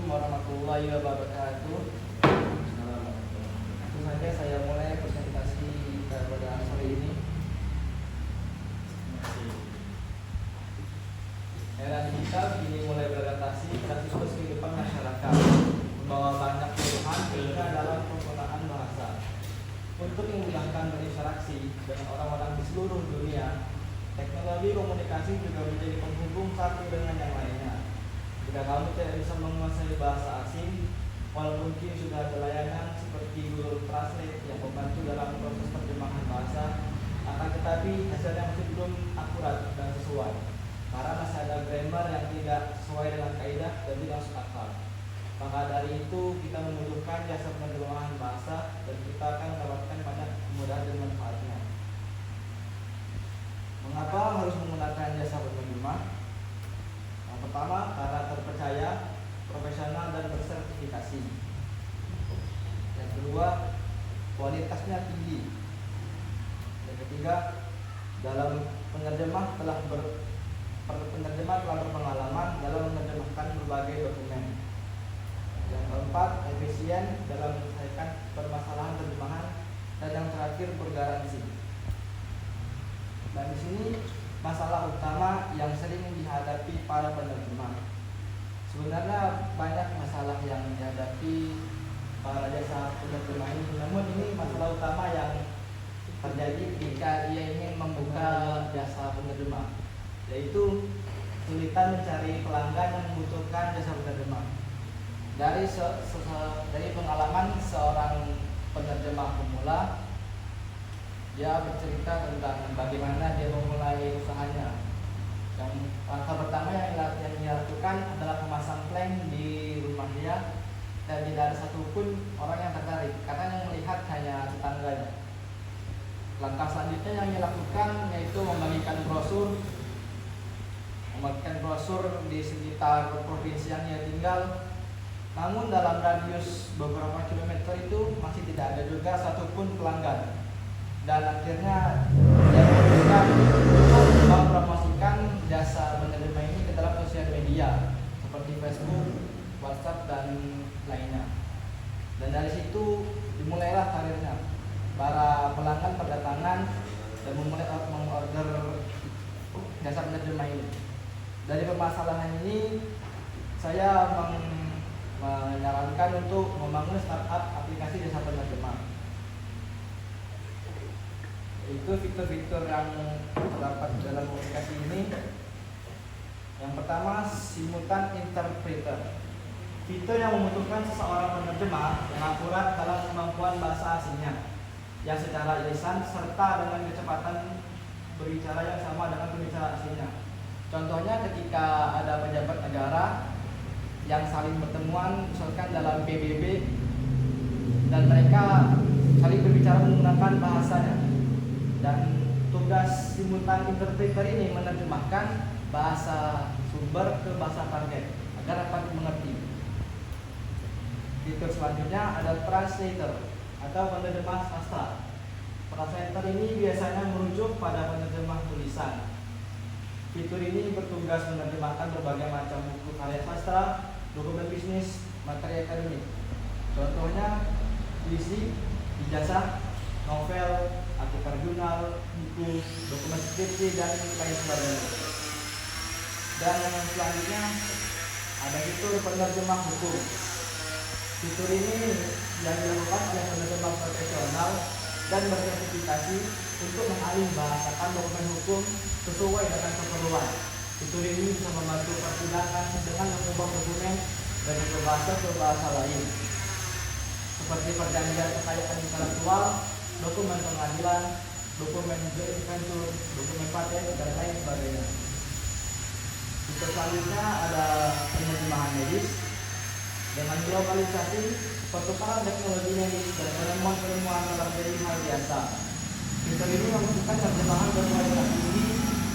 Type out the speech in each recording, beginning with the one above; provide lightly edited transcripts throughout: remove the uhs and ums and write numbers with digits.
warahmatullahi wabarakatuh. Langsung saja saya mulai presentasi pada sore ini. Era digital kini mulai beradaptasi pada siklus kehidupan masyarakat, membawa banyak perubahan hingga dalam penggunaan bahasa. Untuk memudahkan berinteraksi dengan orang-orang di seluruh dunia, teknologi komunikasi juga menjadi penghubung satu dengan yang lainnya. Jika kamu tidak bisa menguasai bahasa asing, walaupun kini sudah ada layanan seperti Google Translate yang membantu dalam proses terjemahan bahasa, akan tetapi hasilnya masih belum akurat dan sesuai, karena masih ada grammar yang tidak sesuai dengan kaidah dan tidak masuk akal. Maka dari itu kita membutuhkan jasa penerjemahan bahasa dan kita akan mendapatkan banyak kemudahan dan manfaatnya. Mengapa harus menggunakan jasa penerjemah? Yang pertama, karena terpercaya, profesional dan bersertifikasi. Yang kedua, kualitasnya tinggi. Yang ketiga, dalam penerjemah telah berpengalaman dalam menerjemahkan berbagai dokumen. Yang keempat, efisien dalam menyelesaikan permasalahan terjemahan. Dan yang terakhir, bergaransi. Dan di sini masalah utama yang sering dihadapi para penerjemah. Sebenarnya banyak masalah yang dihadapi para jasa penerjemah ini, namun ini masalah utama yang terjadi ketika ia ingin membuka jasa penerjemah, yaitu kesulitan mencari pelanggan yang membutuhkan jasa penerjemah. Dari pengalaman seorang penerjemah pemula, dia bercerita tentang bagaimana dia memulai usahanya. Yang langkah pertama yang dia lakukan adalah memasang plank di rumah dia, dan tidak ada satupun orang yang tertarik karena yang melihat hanya tetangganya. Langkah selanjutnya yang dia lakukan yaitu membagikan brosur di sekitar provinsi yang dia tinggal. Namun dalam radius beberapa kilometer itu masih tidak ada juga satupun pelanggan. Dan akhirnya dia memutuskan untuk mempromosikan jasa penerjemah ini ke dalam sosial media seperti Facebook, WhatsApp, dan lainnya. Dan dari situ dimulailah karirnya. Para pelanggan berdatangan dan memulai mengorder jasa penerjemah ini. Dari permasalahan ini, saya menyarankan untuk membangun startup aplikasi jasa penerjemah. Itu fitur-fitur yang terdapat dalam aplikasi ini. Yang pertama, simultan interpreter. Fitur yang membutuhkan seseorang penerjemah yang akurat dalam kemampuan bahasa asingnya, yang secara lisan serta dengan kecepatan berbicara yang sama dengan pembicara aslinya. Contohnya ketika ada pejabat negara yang saling bertemuan, misalkan dalam PBB, dan mereka saling berbicara menggunakan bahasanya. Dan tugas simultan interpreter ini menerjemahkan bahasa sumber ke bahasa target agar dapat dimengerti. Fitur selanjutnya ada translator atau penerjemah sastra. Translator ini biasanya merujuk pada penerjemah tulisan. Fitur ini bertugas menerjemahkan berbagai macam buku karya sastra, dokumen bisnis, materi akademik. Contohnya puisi, ijazah, novel, artikel jurnal, buku, dokumen skripsi, dan lain sebagainya. Dan yang selanjutnya ada fitur penerjemah hukum. Fitur ini yang dilakukan oleh penerjemah profesional dan bersertifikasi untuk mengalih bahasakan dokumen hukum sesuai dengan keperluan. Fitur ini bisa membantu persidangan dengan mengubah dokumen dari bahasa ke bahasa lain, seperti perjanjian kekayaan intelektual, dokumen pengadilan, dokumen joint venture, dokumen paten, dan lain sebagainya. Fitur selanjutnya ada penerjemahan medis. Dengan globalisasi, pertukaran teknologi medis dan penemuan-penemuan telah menjadi hal biasa. Fitur ini membutuhkan terjemahan berkualitas tinggi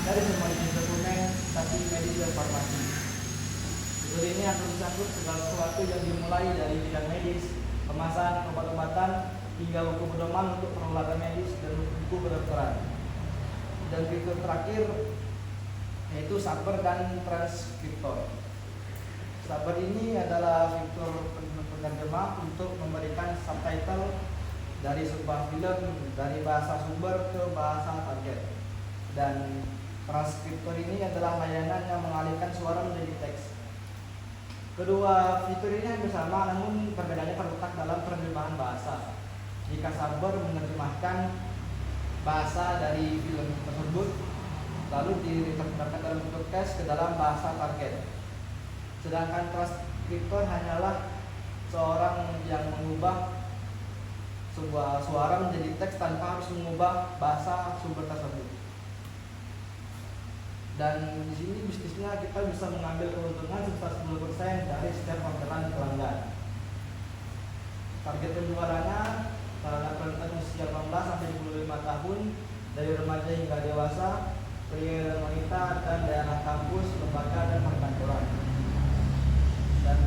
dari semua jenis dokumen, stasi medis dan farmasi. Fitur ini akan mencakup segala sesuatu yang dimulai dari bidang medis, kemasan, obat-obatan, hingga buku pedoman untuk peralatan medis dan buku kedokteran. Dan fitur terakhir yaitu subber dan transkriptor. Saber ini adalah fitur penerjemah untuk memberikan subtitle dari sebuah film dari bahasa sumber ke bahasa target. Dan transkriptor ini adalah layanan yang mengalihkan suara menjadi teks. Kedua fitur ini hampir sama, namun perbedaannya terletak dalam penerjemahan bahasa. Jika Saber menerjemahkan bahasa dari film tersebut, lalu diterjemahkan dalam bentuk teks ke dalam bahasa target. Sedangkan transkriptor hanyalah seorang yang mengubah sebuah suara menjadi teks tanpa harus mengubah bahasa sumber tersebut. Dan di sini bisnisnya kita bisa mengambil keuntungan sebesar 10% dari setiap orderan pelanggan. Target penjualannya pelanggan usia 18 sampai 25 tahun, dari remaja hingga dewasa, pria dan wanita, dan daerah kampus, lembaga dan perkantoran. Dan